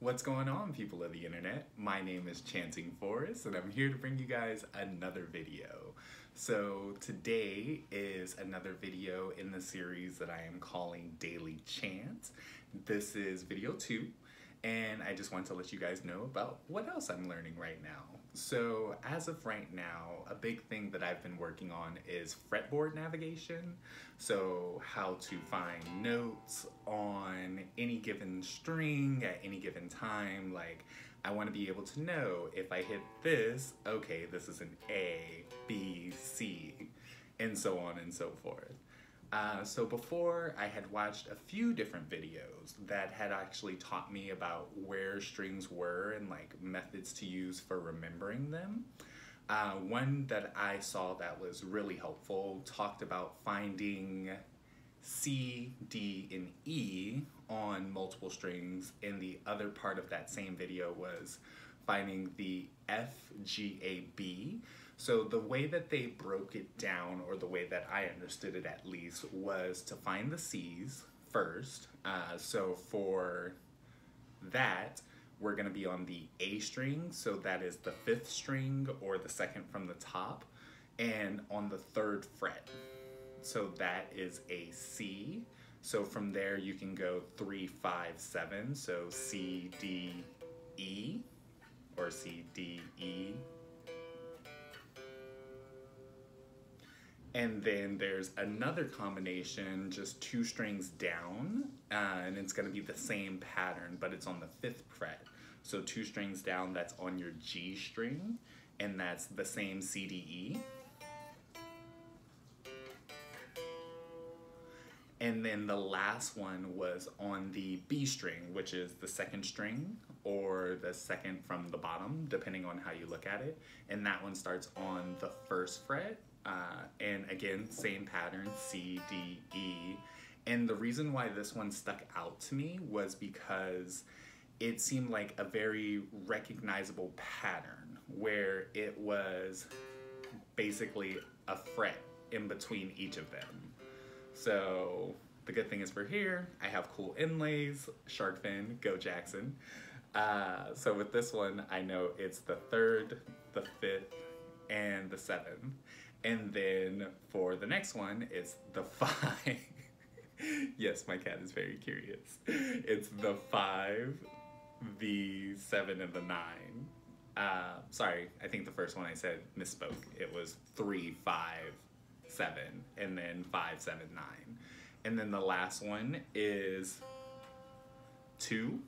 What's going on, people of the internet? My name is Chanting Forrest, and I'm here to bring you guys another video. So today is another video in the series that I am calling Daily Chant. This is video 2, and I just want to let you guys know about what else I'm learning right now. So as of right now, a big thing that I've been working on is fretboard navigation. So how to find notes on any given string at any given time. Like, I want to be able to know if I hit this, okay, this is an A, B, C, and so on and so forth. So before, I had watched a few different videos that had actually taught me about where strings were and like methods to use for remembering them. One that I saw that was really helpful talked about finding C, D, and E on multiple strings, and the other part of that same video was finding the F, G, A, B. So the way that they broke it down, or the way that I understood it at least, was to find the C's first. So for that, we're gonna be on the A string, so that is the 5th string or the 2nd from the top, and on the 3rd fret. So that is a C. So from there you can go 3, 5, 7, so C, D, E, or C, D, E. And then there's another combination, just 2 strings down, and it's gonna be the same pattern, but it's on the 5th fret. So 2 strings down, that's on your G string, and that's the same C, D, E. And then the last one was on the B string, which is the 2nd string, or the 2nd from the bottom, depending on how you look at it. And that one starts on the 1st fret. And again, same pattern, C, D, E. And the reason why this one stuck out to me was because it seemed like a very recognizable pattern, where it was basically a fret in between each of them. So the good thing is for here, I have cool inlays, shark fin, go Jackson. So with this one, I know it's the 3rd, the 5th, and the 7th. And then for the next one, it's the 5. Yes, my cat is very curious. It's the 5, the 7, and the 9. Sorry, I think the first one I said misspoke. It was 3, 5, 7, and then 5, 7, 9. And then the last one is 2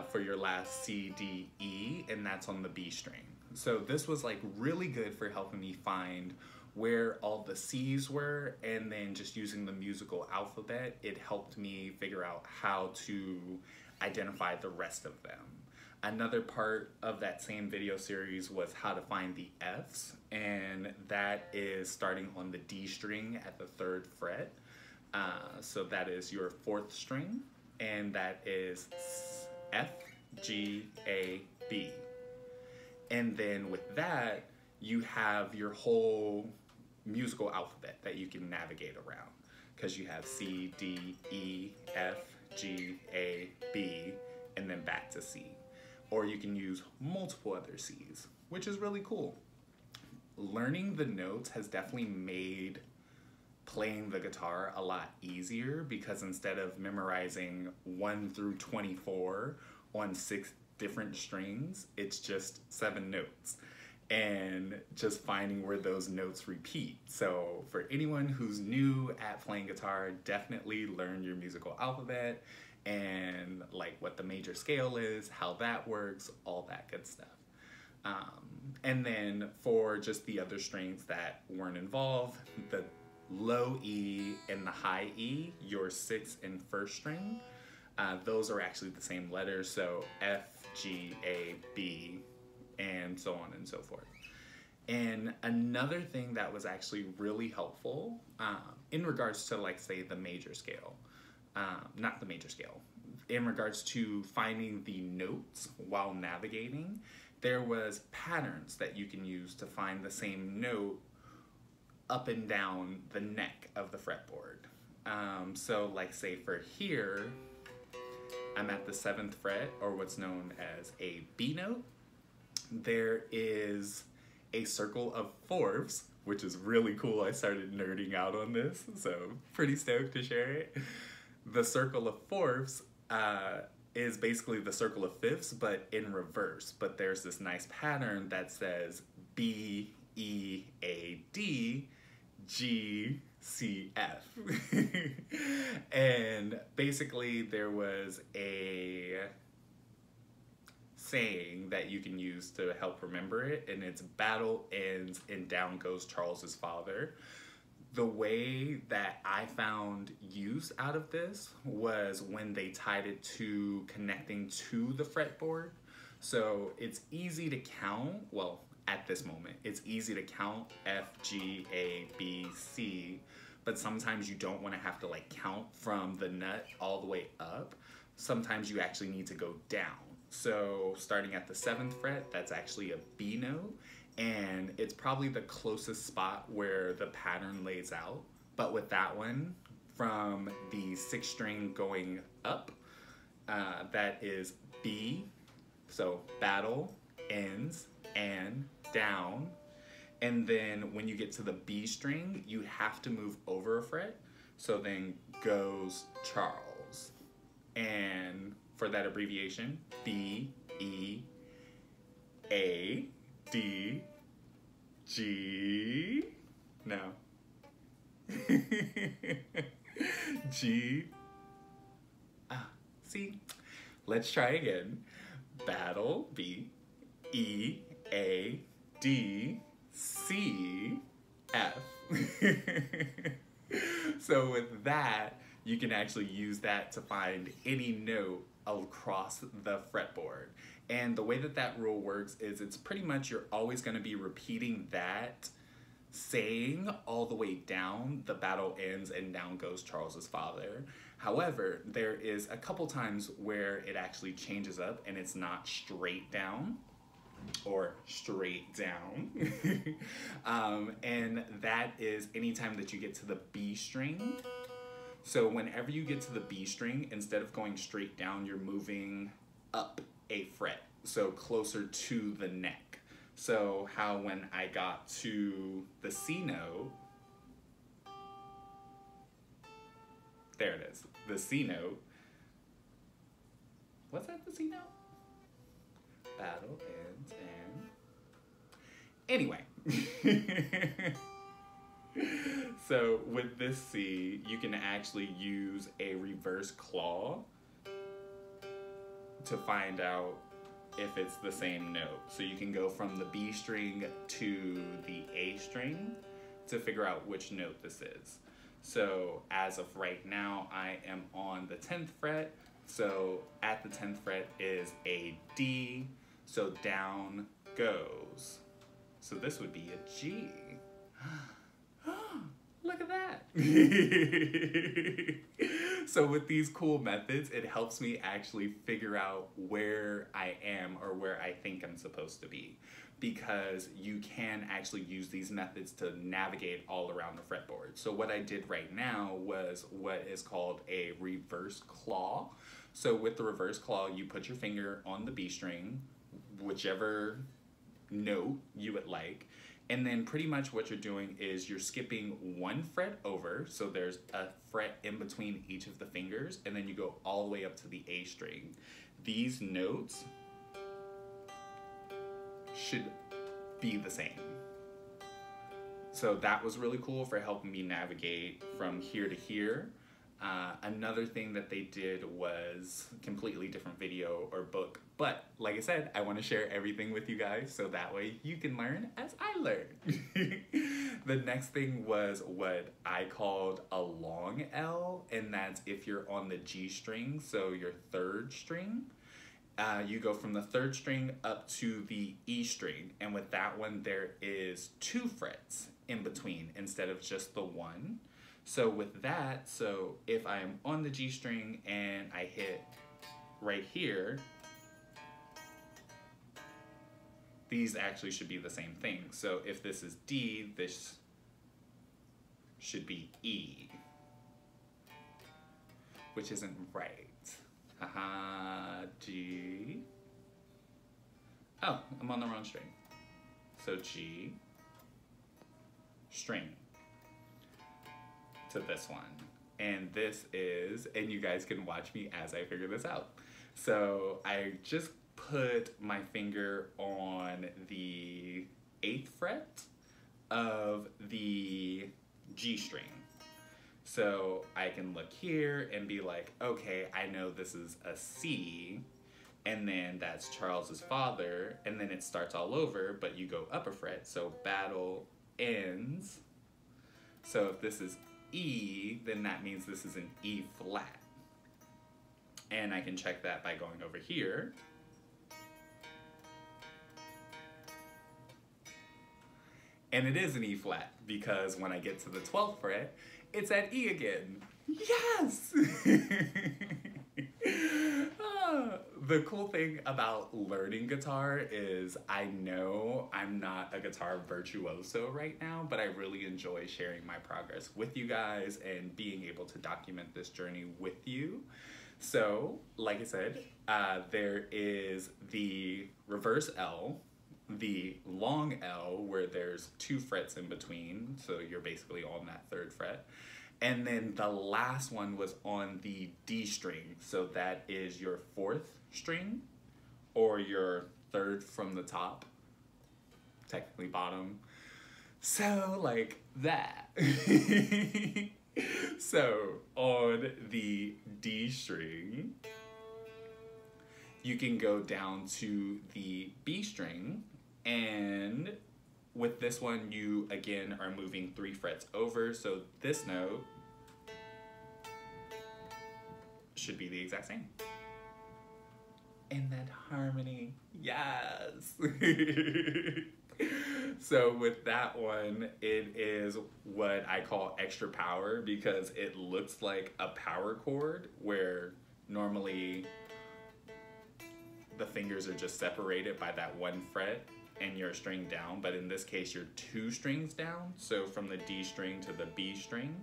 for your last C, D, E, and that's on the B string. So this was like really good for helping me find where all the C's were, and then just using the musical alphabet, it helped me figure out how to identify the rest of them. Another part of that same video series was how to find the F's, and that is starting on the D string at the 3rd fret. So that is your 4th string, and that is F, G, A, B. And then with that, you have your whole musical alphabet that you can navigate around, because you have C, D, E, F, G, A, B, and then back to C. Or you can use multiple other C's, which is really cool. Learning the notes has definitely made playing the guitar a lot easier, because instead of memorizing 1 through 24 on 6 different strings, it's just 7 notes, and just finding where those notes repeat. So for anyone who's new at playing guitar, definitely learn your musical alphabet and like what the major scale is, how that works, all that good stuff. And then for just the other strings that weren't involved, the low E and the high E, your 6th and 1st string, those are actually the same letters, so F, G, A, B, and so on and so forth. And another thing that was actually really helpful in regards to, like, say, the major scale, not the major scale, in regards to finding the notes while navigating, there was patterns that you can use to find the same note up and down the neck of the fretboard. So like say for here, I'm at the 7th fret, or what's known as a B note. There is a circle of fourths, which is really cool. I started nerding out on this, so pretty stoked to share it. The circle of fourths is basically the circle of fifths, but in reverse. But there's this nice pattern that says B, E, A, D, G, C, F. And basically there was a saying that you can use to help remember it, and it's battle ends and down goes Charles's father. The way that I found use out of this was when they tied it to connecting to the fretboard. So it's easy to count, well, at this moment, it's easy to count F, G, A, B, C, but sometimes you don't want to have to like count from the nut all the way up. Sometimes you actually need to go down. So starting at the 7th fret, that's actually a B note, and it's probably the closest spot where the pattern lays out. But with that one, from the 6th string going up, that is B, so battle, ends, and down. And then when you get to the B string, you have to move over a fret. So then goes Charles. And for that abbreviation, B, E, A, D, G, no. G, see, let's try again. Battle, B, E, A, D, C, F. So with that, you can actually use that to find any note across the fretboard. And the way that that rule works is it's pretty much you're always going to be repeating that saying all the way down. The battle ends and down goes Charles's father. However, there is a couple times where it actually changes up and it's not straight down or straight down. And that is anytime that you get to the B string. So whenever you get to the B string, instead of going straight down, you're moving up a fret, so closer to the neck. So how when I got to the C note, there it is, the C note. What's that, the C note? Battle ends and... Anyway. So with this C, you can actually use a reverse claw to find out if it's the same note. So you can go from the B string to the A string to figure out which note this is. So as of right now, I am on the 10th fret. So at the 10th fret is a D, so down goes. So this would be a G. Look at that. So with these cool methods, it helps me actually figure out where I am or where I think I'm supposed to be, because you can actually use these methods to navigate all around the fretboard. So what I did right now was what is called a reverse claw. So with the reverse claw, you put your finger on the B string, whichever note you would like, and then pretty much what you're doing is you're skipping one fret over, so there's a fret in between each of the fingers, and then you go all the way up to the A string. These notes should be the same. So that was really cool for helping me navigate from here to here. Another thing that they did was completely different video or book, but like I said, I want to share everything with you guys so that way you can learn as I learn. The next thing was what I called a long L, and that's if you're on the G string, so your 3rd string. You go from the 3rd string up to the E string, and with that one there is 2 frets in between instead of just the 1. So with that, so if I am on the G string and I hit right here, these actually should be the same thing. So if this is D, this should be E, which isn't right. G. Oh, I'm on the wrong string. So G, string, to this one. And this is, and you guys can watch me as I figure this out. So I just put my finger on the 8th fret of the G string. So I can look here and be like, okay, I know this is a C, and then that's Charles's father, and then it starts all over, but you go up a fret, so battle ends. So if this is E, then that means this is an E flat. And I can check that by going over here. And it is an E flat, because when I get to the 12th fret, it's at E again. Yes! The cool thing about learning guitar is I know I'm not a guitar virtuoso right now, but I really enjoy sharing my progress with you guys and being able to document this journey with you. So, like I said, there is the reverse L, the long L where there's 2 frets in between, so you're basically on that 3rd fret. And then the last one was on the D string, so that is your 4th string, or your 3rd from the top, technically bottom. So like that. So on the D string, you can go down to the B string, and with this one, you again are moving 3 frets over, so this note should be the exact same. And that harmony, yes! So with that one, it is what I call extra power, because it looks like a power chord where normally the fingers are just separated by that 1 fret and you're a string down, but in this case you're 2 strings down, so from the D string to the B string,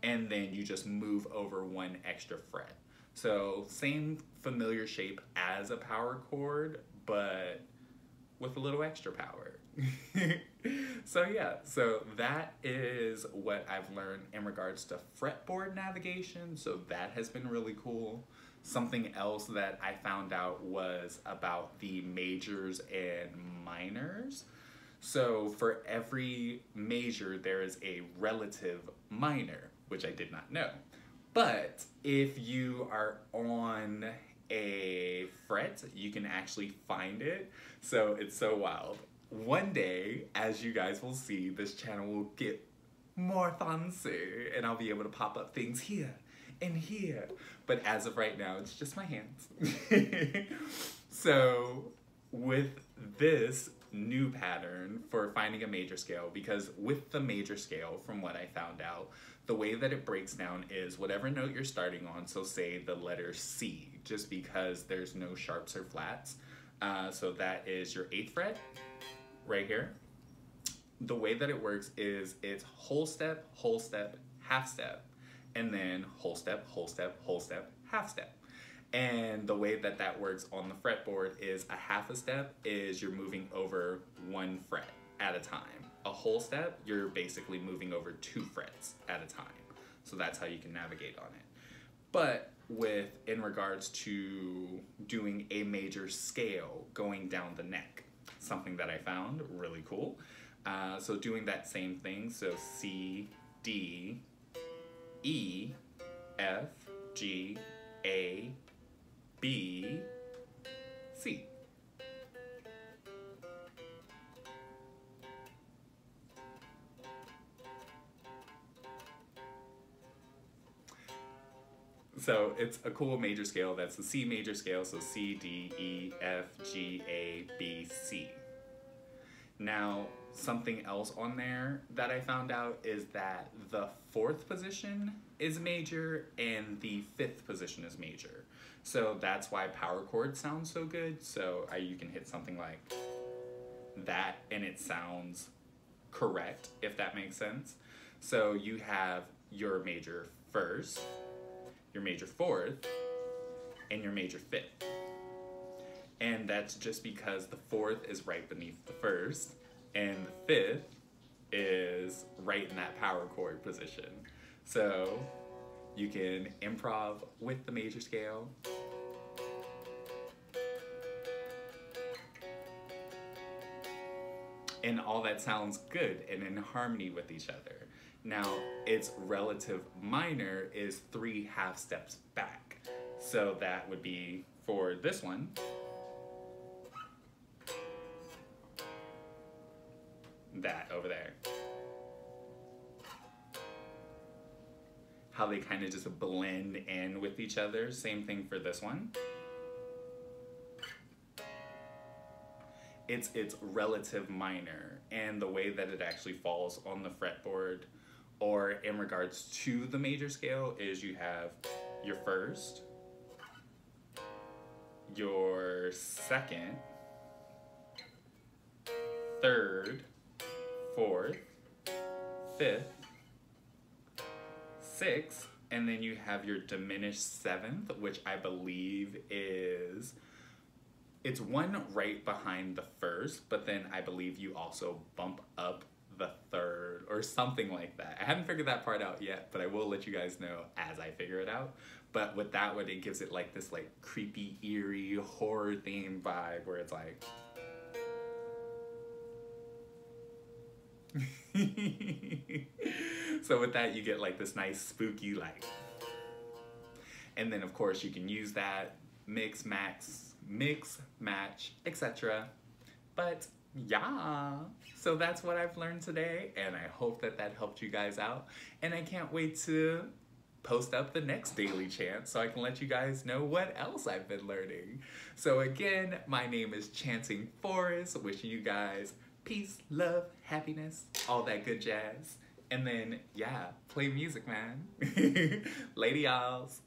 and then you just move over 1 extra fret. So same familiar shape as a power chord, but with a little extra power. So yeah, so that is what I've learned in regards to fretboard navigation, so that has been really cool. Something else that I found out was about the majors and minors. So for every major, there is a relative minor, which I did not know. But if you are on a fret, you can actually find it. So it's so wild. One day, as you guys will see, this channel will get more fancy and I'll be able to pop up things here and here. But as of right now, it's just my hands. So with this new pattern for finding a major scale, because with the major scale, from what I found out, the way that it breaks down is whatever note you're starting on, so say the letter C, just because there's no sharps or flats. So that is your 8th fret, right here. The way that it works is it's whole step, half step, and then whole step, half step. And the way that that works on the fretboard is a half a step is you're moving over 1 fret at a time. A whole step, you're basically moving over 2 frets at a time. So that's how you can navigate on it. But in regards to doing a major scale going down the neck, something that I found really cool. So doing that same thing, so C, D, E, F, G, A, B, C. So it's a cool major scale. That's the C major scale, so C, D, E, F, G, A, B, C. Now, something else on there that I found out is that the 4th position is major and the 5th position is major. So that's why power chords sound so good. So you can hit something like that and it sounds correct, if that makes sense. So you have your major 1st, your major 4th, and your major fifth. And that's just because the fourth is right beneath the first, and the fifth is right in that power chord position. So you can improv with the major scale. And all that sounds good and in harmony with each other. Now, its relative minor is 3 half steps back. So that would be for this one. That over there. How they kind of just blend in with each other. Same thing for this one. It's relative minor, and the way that it actually falls on the fretboard or in regards to the major scale is you have your first, your second, third, fourth, fifth, sixth, and then you have your diminished seventh, which I believe is, it's one right behind the first, but then I believe you also bump up the third or something like that. I haven't figured that part out yet, but I will let you guys know as I figure it out. But with that one, it gives it like this like creepy, eerie, horror themed vibe where it's like so with that, you get like this nice spooky like, and then of course you can use that mix, match, etc. But yeah, so that's what I've learned today, and I hope that that helped you guys out, and I can't wait to post up the next daily chant so I can let you guys know what else I've been learning. So again, my name is Chanting Forest, wishing you guys peace, love, happiness, all that good jazz. And then, yeah, play music, man. Lady y'alls.